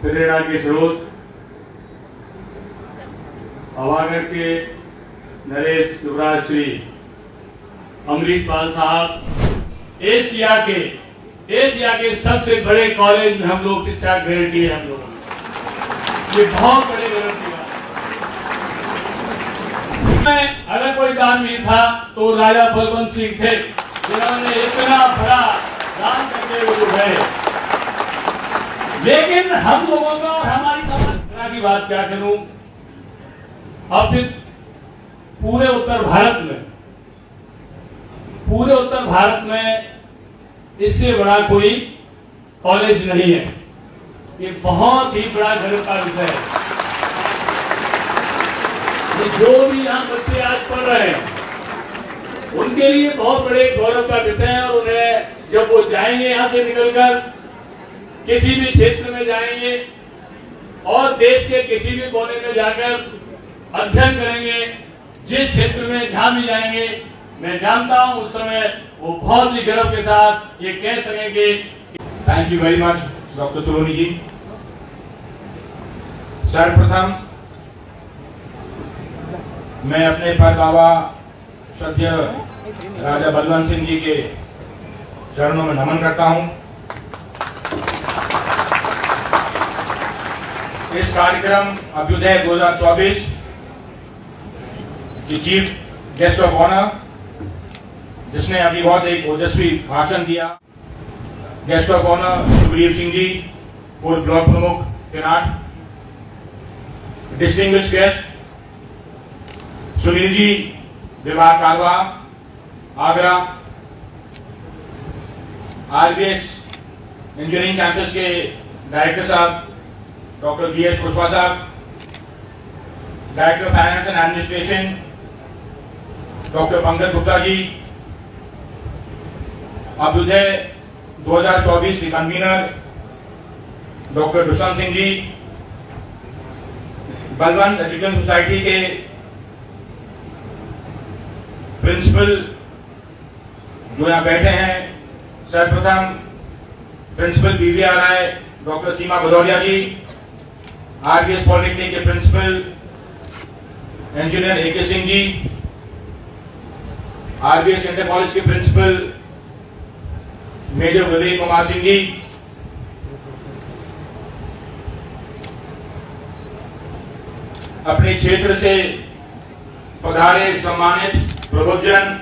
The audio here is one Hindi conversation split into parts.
प्रेरणा के स्रोत हवागढ़ के नरेश युवराज श्री अमरीश पाल साहब एशिया के सबसे बड़े कॉलेज में हम लोग शिक्षा ग्रहण किए हम लोगों ने। ये बहुत बड़े गर्व की बात है। अगर कोई दानवीर था तो राजा बलवंत सिंह थे, जिन्होंने इतना बड़ा दान करके वो गए। लेकिन हम लोगों का और हमारी समाज की बात क्या करूं, अब फिर पूरे उत्तर भारत में इससे बड़ा कोई कॉलेज नहीं है। ये बहुत ही बड़ा गर्व का विषय है। ये जो भी यहाँ बच्चे आज पढ़ रहे हैं उनके लिए बहुत बड़े गौरव का विषय है। और उन्हें जब वो जाएंगे यहाँ से निकलकर किसी भी क्षेत्र में जाएंगे और देश के किसी भी कोने में जाकर अध्ययन करेंगे, जिस क्षेत्र में जहां भी जाएंगे, मैं जानता हूं उस समय वो बहुत ही गर्व के साथ ये कह सकेंगे। Thank you very much doctor Soloni ji. सर्वप्रथम मैं अपने परदावा श्रद्धेय राजा बलवंत सिंह जी के चरणों में नमन करता हूं। इस कार्यक्रम अभ्युदय 2024 की चीफ गेस्ट ऑफ ऑनर, जिसने अभी बहुत एक ओजस्वी भाषण दिया, guest of honour Sugriv Singh ji, पूर्व ब्लॉक प्रमुख किनाट, डिस्टिंग्विश्ड गेस्ट सुनील जी, विभाग कारवा आगरा, आरबीएस इंजीनियरिंग कैंपस के डायरेक्टर साहब डॉक्टर बीएस कुशवाहा साहब, director finance and administration doctor Pankaj Gupta ji, Abhyudaya 2024 के convener doctor Dushyant Singh ji, Balwant education society के प्रिंसिपल जो यहां बैठे हैं, सर्वप्रथम principal BVRI doctor Seema Bhadauria ji, RBS polytechnic के principal engineer AK Singh ji, RBS inter college के प्रिंसिपल मेजर विवेक कुमार सिंह जी, अपने क्षेत्र से पधारे सम्मानित प्रबुद्धजन,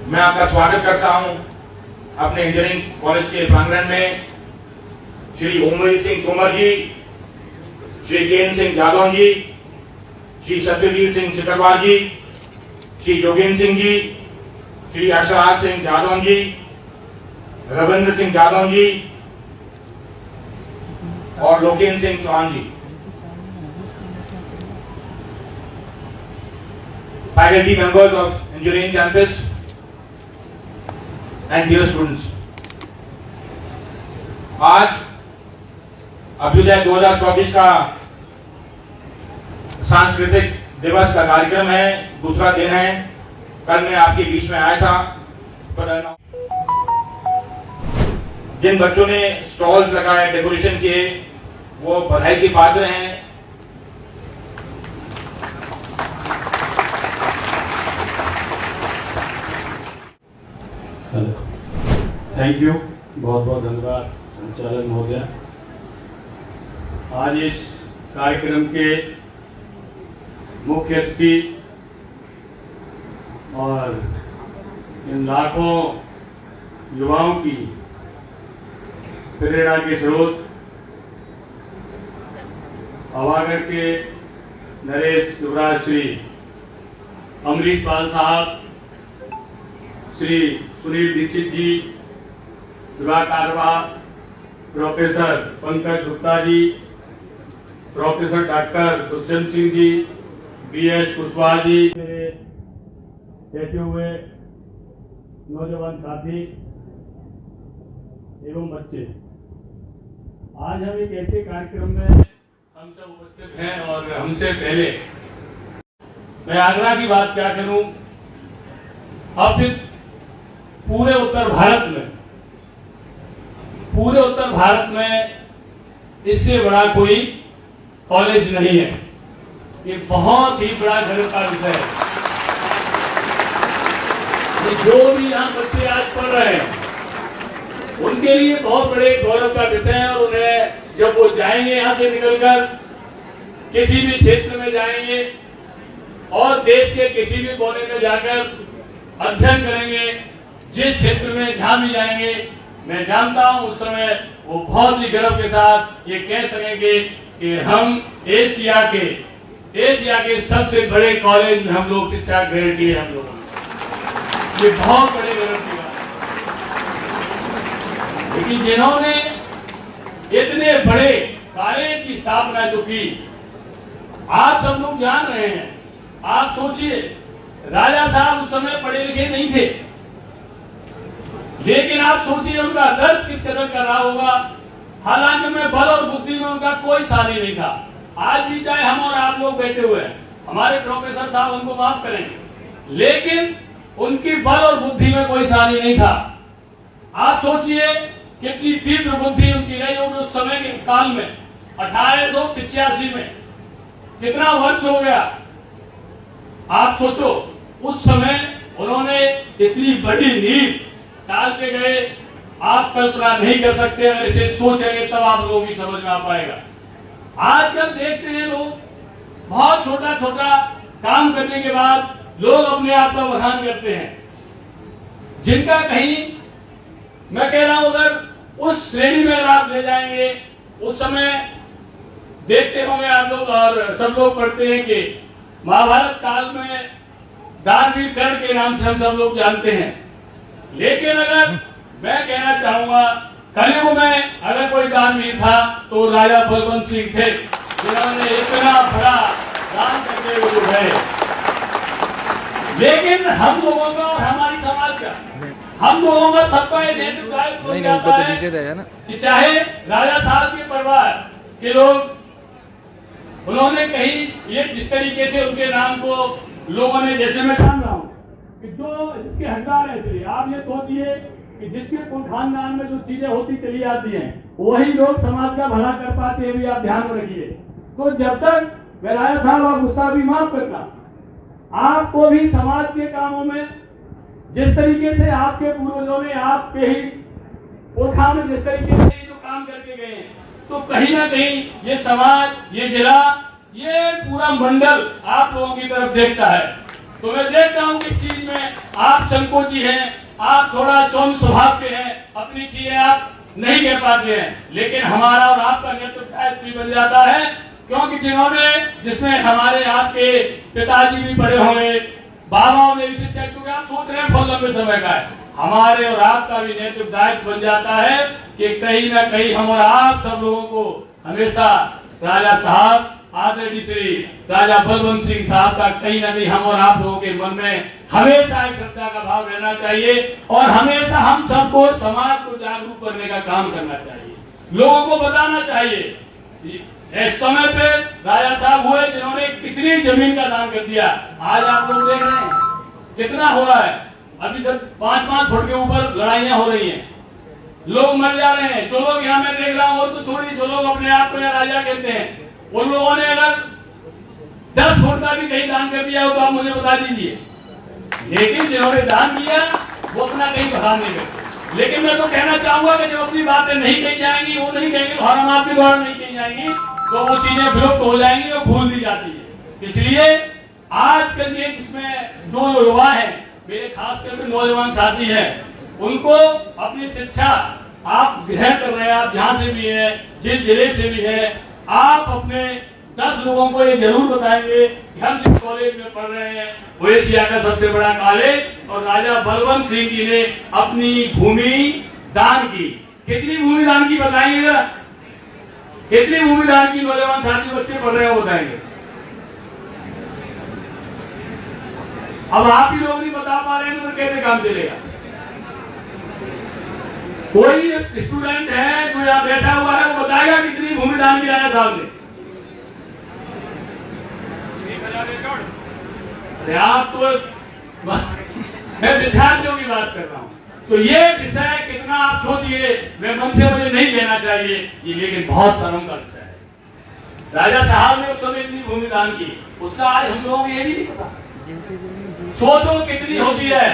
मैं आपका स्वागत करता हूं अपने इंजीनियरिंग कॉलेज के प्रांगण में। श्री ओमवीर सिंह तोमर जी, श्री केन सिंह जादौन जी, श्री सत्यवीर सिंह सिकरवार जी, श्री योगेंद्र सिंह जी, श्री अशराज सिंह जादौन जी, रविंद्र सिंह जादौन जी और लोकेन्द्र सिंह चौहान जी, faculty members of engineering campus and dear students, आज अभ्युदय 2024 का सांस्कृतिक दिवस का कार्यक्रम है, दूसरा दिन है। कल मैं आपके बीच में आया था, पर जिन बच्चों ने स्टॉल्स लगाए, डेकोरेशन किए, वो बधाई के पात्र हैं। थैंक यू, बहुत बहुत धन्यवाद संचालक महोदय। आज इस कार्यक्रम के मुख्य अतिथि और इन लाखों युवाओं की प्रेरणा के स्रोत हवागढ़ के नरेश युवराज श्री अमरीश पाल साहब, श्री सुनील दीक्षित जी, विभाग कारवा प्रोफेसर पंकज गुप्ता जी, प्रोफेसर डॉक्टर दुष्यंत सिंह जी, बीएस कुशवाहा जी, मेरे बैठे हुए नौजवान साथी एवं बच्चे, आज हम एक ऐसे कार्यक्रम में हम सब उपस्थित हैं और हमसे पहले मैं आगरा की बात क्या करूं, अब फिर पूरे उत्तर भारत में इससे बड़ा कोई कॉलेज नहीं है। ये बहुत ही बड़ा गर्व का विषय है। जो भी यहाँ बच्चे आज पढ़ रहे हैं उनके लिए बहुत बड़े गौरव का विषय है। और उन्हें जब वो जाएंगे यहाँ से निकलकर किसी भी क्षेत्र में जाएंगे और देश के किसी भी कोने में जाकर अध्ययन करेंगे, जिस क्षेत्र में जहां भी जाएंगे, मैं जानता हूं उस समय वो बहुत ही गर्व के साथ ये कह सकेंगे कि हम एशिया के सबसे बड़े कॉलेज में हम लोग शिक्षा ग्रहण की है। हम लोगों ने ये बहुत बड़े गर्व की बात है। लेकिन जिन्होंने इतने बड़े कॉलेज की स्थापना जो की, आज सब लोग जान रहे हैं। आप सोचिए, राजा साहब उस समय पढ़े लिखे नहीं थे, लेकिन आप सोचिए उनका दर्द किस कदर कर रहा होगा। हालांकि में बल और बुद्धि में उनका कोई सानी नहीं था। आज भी चाहे हम और आप लोग बैठे हुए हैं, हमारे प्रोफेसर साहब उनको माफ करेंगे, लेकिन उनकी बल और बुद्धि में कोई सानी नहीं था। आप सोचिए कितनी तीव्र बुद्धि उनकी रही होगी उस समय के काल में। 1885 में कितना वर्ष हो गया, आप सोचो। उस समय उन्होंने इतनी बड़ी नींव डाल के गए, आप कल्पना नहीं कर सकते। अगर इसे सोचेंगे तब आप लोगों की समझ में आ पाएगा। आजकल देखते हैं लोग बहुत छोटा छोटा काम करने के बाद लोग अपने आप का बखान करते हैं, जिनका कहीं मैं कह रहा हूं अगर उस श्रेणी में अगर आप ले जाएंगे, उस समय देखते होंगे आप लोग और सब लोग पढ़ते हैं कि महाभारत काल में दानवीर कर्ण के नाम से हम सब लोग जानते हैं। लेकिन अगर मैं कहना चाहूंगा, कलयुग में अगर कोई दानवीर था तो राजा बलवंत सिंह थे, जिन्होंने इतना बड़ा दान करके वो गए। लेकिन हम लोगों का और हमारी समाज का, हम लोगों का सबका ये नेतृत्व है कि चाहे राजा साहब के परिवार के लोग, उन्होंने कहीं ये जिस तरीके से उनके नाम को लोगों ने, जैसे मैं जान रहा हूं कि जो जिसके हकदार है, इसलिए आप ये सोचिए कि जिसके कुल खानदान में जो चीजें होती चली आती हैं, वही लोग समाज का भला कर पाते हैं। भी आप ध्यान में रखिए। तो जब तक राजा साहब आप गुस्सा भी माफ करना, आपको भी समाज के कामों में जिस तरीके से आपके पूर्वजों ने आपके ही पुरखा में जिस तरीके से जो काम करके गए हैं, तो कहीं ना कहीं ये समाज, ये जिला, ये पूरा मंडल आप लोगों की तरफ देखता है। तो मैं देखता हूं कि इस चीज में आप संकोची हैं, आप थोड़ा सौम्य स्वभाव के हैं, अपनी चीजें आप नहीं कह पाते हैं। लेकिन हमारा और आपका नेतृत्व भी बन जाता है, क्योंकि जिसमें हमारे आपके पिताजी भी पढ़े होंगे, बाबाओं ने भी शिक्षा, चूंकि आप सोच रहे हैं बहुत लंबे समय का है, हमारे और आपका भी नेतृत्व दायित्व बन जाता है कि कहीं ना कहीं हम और आप सब लोगों को हमेशा राजा साहब, आदरणीय श्री राजा बलवंत सिंह साहब का कहीं ना कहीं हम और आप लोगों के मन में हमेशा एक श्रद्धा का भाव रहना चाहिए। और हमेशा हम सबको, समाज को जागरूक करने का काम करना चाहिए, लोगों को बताना चाहिए। इस समय पे राजा साहब हुए जिन्होंने कितनी जमीन का दान कर दिया। आज आप लोग देख रहे हैं कितना हो रहा है। अभी तक 5-5 फुट के ऊपर लड़ाइयां हो रही हैं, लोग मर जा रहे हैं। जो लोग यहाँ मैं देख रहा हूँ, और तो छोड़िए, जो लोग अपने आप को यहाँ राजा कहते हैं, उन लोगों ने अगर 10 फुट का भी कहीं दान कर दिया हो तो आप मुझे बता दीजिए। लेकिन जिन्होंने दान किया वो अपना कहीं बता नहीं करते। लेकिन मैं तो कहना चाहूंगा कि जब अपनी बातें नहीं कही जाएंगी, वो नहीं कहेंगे, और हम आपके द्वारा नहीं कही जाएंगी, तो वो चीजें विलुप्त हो जाएंगी और भूल दी जाती है। इसलिए आजकल ये जिसमें जो युवा है, मेरे खास करके नौजवान साथी हैं, उनको अपनी शिक्षा आप ग्रहण कर रहे हैं, आप जहां से भी हैं, जिस जिले से भी हैं, आप अपने 10 लोगों को ये जरूर बताएंगे कि हम जिस कॉलेज में पढ़ रहे हैं वो एशिया का सबसे बड़ा कॉलेज, और राजा बलवंत सिंह जी ने अपनी भूमि दान की। कितनी भूमि दान की बताएंगे जरा, कितनी भूमि दान की नौजवान साथी बच्चे पढ़ रहे हैं बताएंगे। अब आप ही लोग नहीं बता पा रहे हैं तो कैसे काम चलेगा। कोई स्टूडेंट है जो यहाँ बैठा हुआ है, वो बताएगा कितनी भूमि दान की राजा साहब ने। 1000 एकड़। आप तो मैं विद्यार्थियों की बात कर रहा हूं। तो ये विषय कितना आप सोचिए, मैं मन से मुझे नहीं कहना चाहिए ये, लेकिन बहुत शर्म का विषय है। राजा साहब ने उस समय इतनी भूमि दान की, उसका आज हम लोगों को ये भी नहीं पता। सोचो कितनी होती है,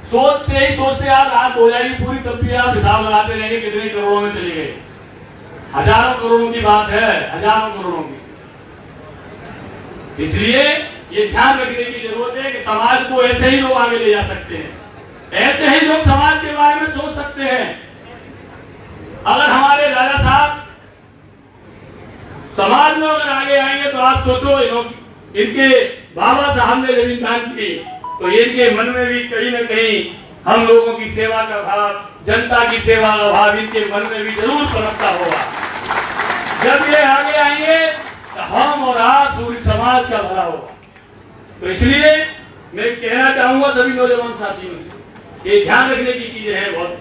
सोचते आप रात हो जाएगी पूरी, तब भी आप हिसाब लगाते रहेंगे कितने करोड़ों में चले गए। हजारों करोड़ों की बात है, हजारों करोड़ों की। इसलिए ये ध्यान रखने की जरूरत है कि समाज को ऐसे ही लोग आगे ले जा सकते हैं, ऐसे ही लोग समाज के बारे में सोच सकते हैं। अगर हमारे राजा साहब समाज में अगर आगे आएंगे तो आप सोचो, इनके बाबा साहब ने जमीन दान की तो इनके मन में भी कहीं न कहीं हम लोगों की सेवा का भाव, जनता की सेवा का भाव इनके मन में भी जरूर पनपता होगा। जब ये आगे आएंगे तो हम और आप पूरी समाज का भला होगा। तो इसलिए मैं कहना चाहूंगा सभी नौजवान साथियों से, ये ध्यान रखने की चीजें हैं बहुत,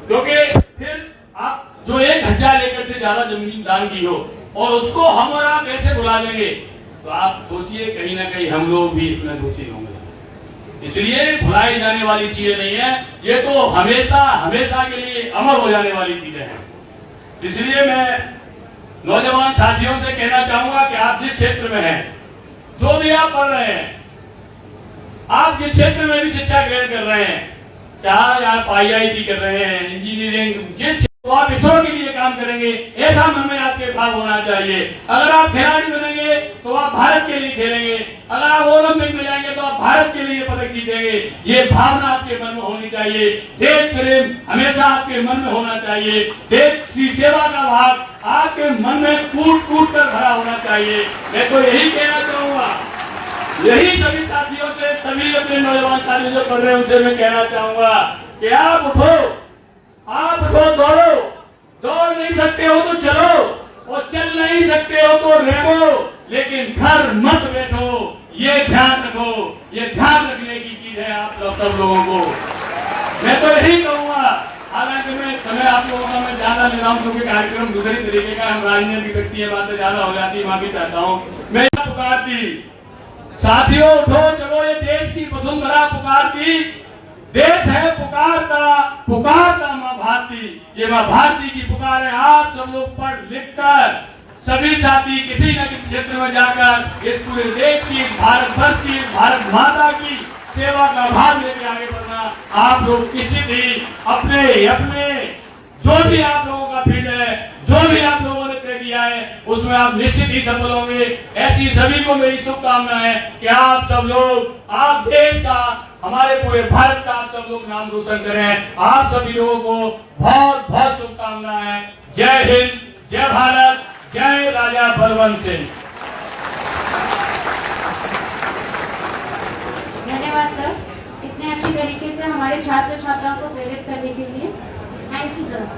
क्योंकि फिर आप जो 1,000 एकड़ से ज्यादा जमीन दान की हो और उसको हम और आप ऐसे बुला लेंगे तो आप सोचिए कहीं ना कहीं हम लोग भी इसमें दोषी होंगे। इसलिए भुलाई जाने वाली चीजें नहीं है, ये तो हमेशा हमेशा के लिए अमर हो जाने वाली चीजें हैं। इसलिए मैं नौजवान साथियों से कहना चाहूंगा कि आप जिस क्षेत्र में हैं, जो भी आप पढ़ रहे हैं, आप जिस क्षेत्र में भी शिक्षा ग्रहण कर रहे हैं, चाहे आप IIT कर रहे हैं, इंजीनियरिंग, जिस तो आप इसरो के लिए काम करेंगे, ऐसा मन में आपके भाव होना चाहिए। अगर आप खिलाड़ी बनेंगे तो आप भारत के लिए खेलेंगे, अगर आप ओलंपिक में जाएंगे तो आप भारत के लिए पदक जीतेंगे। ये भावना आपके मन में होनी चाहिए। देश प्रेम हमेशा आपके मन में होना चाहिए। देश की सेवा का भाव आपके मन में कूट कूट कर भरा होना चाहिए। मैं तो यही कहना चाहूंगा, यही सभी साथियों से, सभी अपने नौजवान साथी जो पढ़ रहे हैं उनसे मैं कहना चाहूंगा कि आप उठो, आप उठो, दौड़ो, दौड़ नहीं सकते हो तो चलो, और चल नहीं सकते हो तो रेंगो, लेकिन घर मत बैठो। ये ध्यान रखो, ये ध्यान रखने की चीज है आप लोग सब लोगों को। मैं तो यही कहूंगा, हालांकि मैं समय आप लोगों का मैं ज्यादा ले रहा हूं क्योंकि कार्यक्रम दूसरे तरीके का, हम राजनीतिक व्यक्ति है, बातें ज्यादा हो जाती है, माफी चाहता हूं। मैं पुकारती साथियों, उठो चलो, ये देश की वसुंधरा पुकारती, देश है पुकारता, पुकारता माँ भारती। ये माँ भारती की पुकार है। आप सब लोग पढ़ लिख कर सभी साथी किसी न किसी क्षेत्र में जाकर इस पूरे देश की, भारत वर्ष की, भारत माता की सेवा का भाग लेके आगे बढ़ना। आप लोग निश्चित ही अपने अपने जो भी आप लोगों का फील्ड है, जो भी आप लोगों ने तय किया है, उसमें आप निश्चित ही सफल होंगे। ऐसी सभी को मेरी शुभकामनाएं है कि आप सब लोग, आप देश का, हमारे पूरे भारत का आप सब लोग नाम रोशन करें। आप सभी लोगों को बहुत बहुत शुभकामनाएं। जय हिंद, जय भारत, जय राजा बलवंत सिंह। धन्यवाद सर, इतने अच्छी तरीके से हमारे छात्र छात्राओं को प्रेरित करने के लिए। Thank you sir.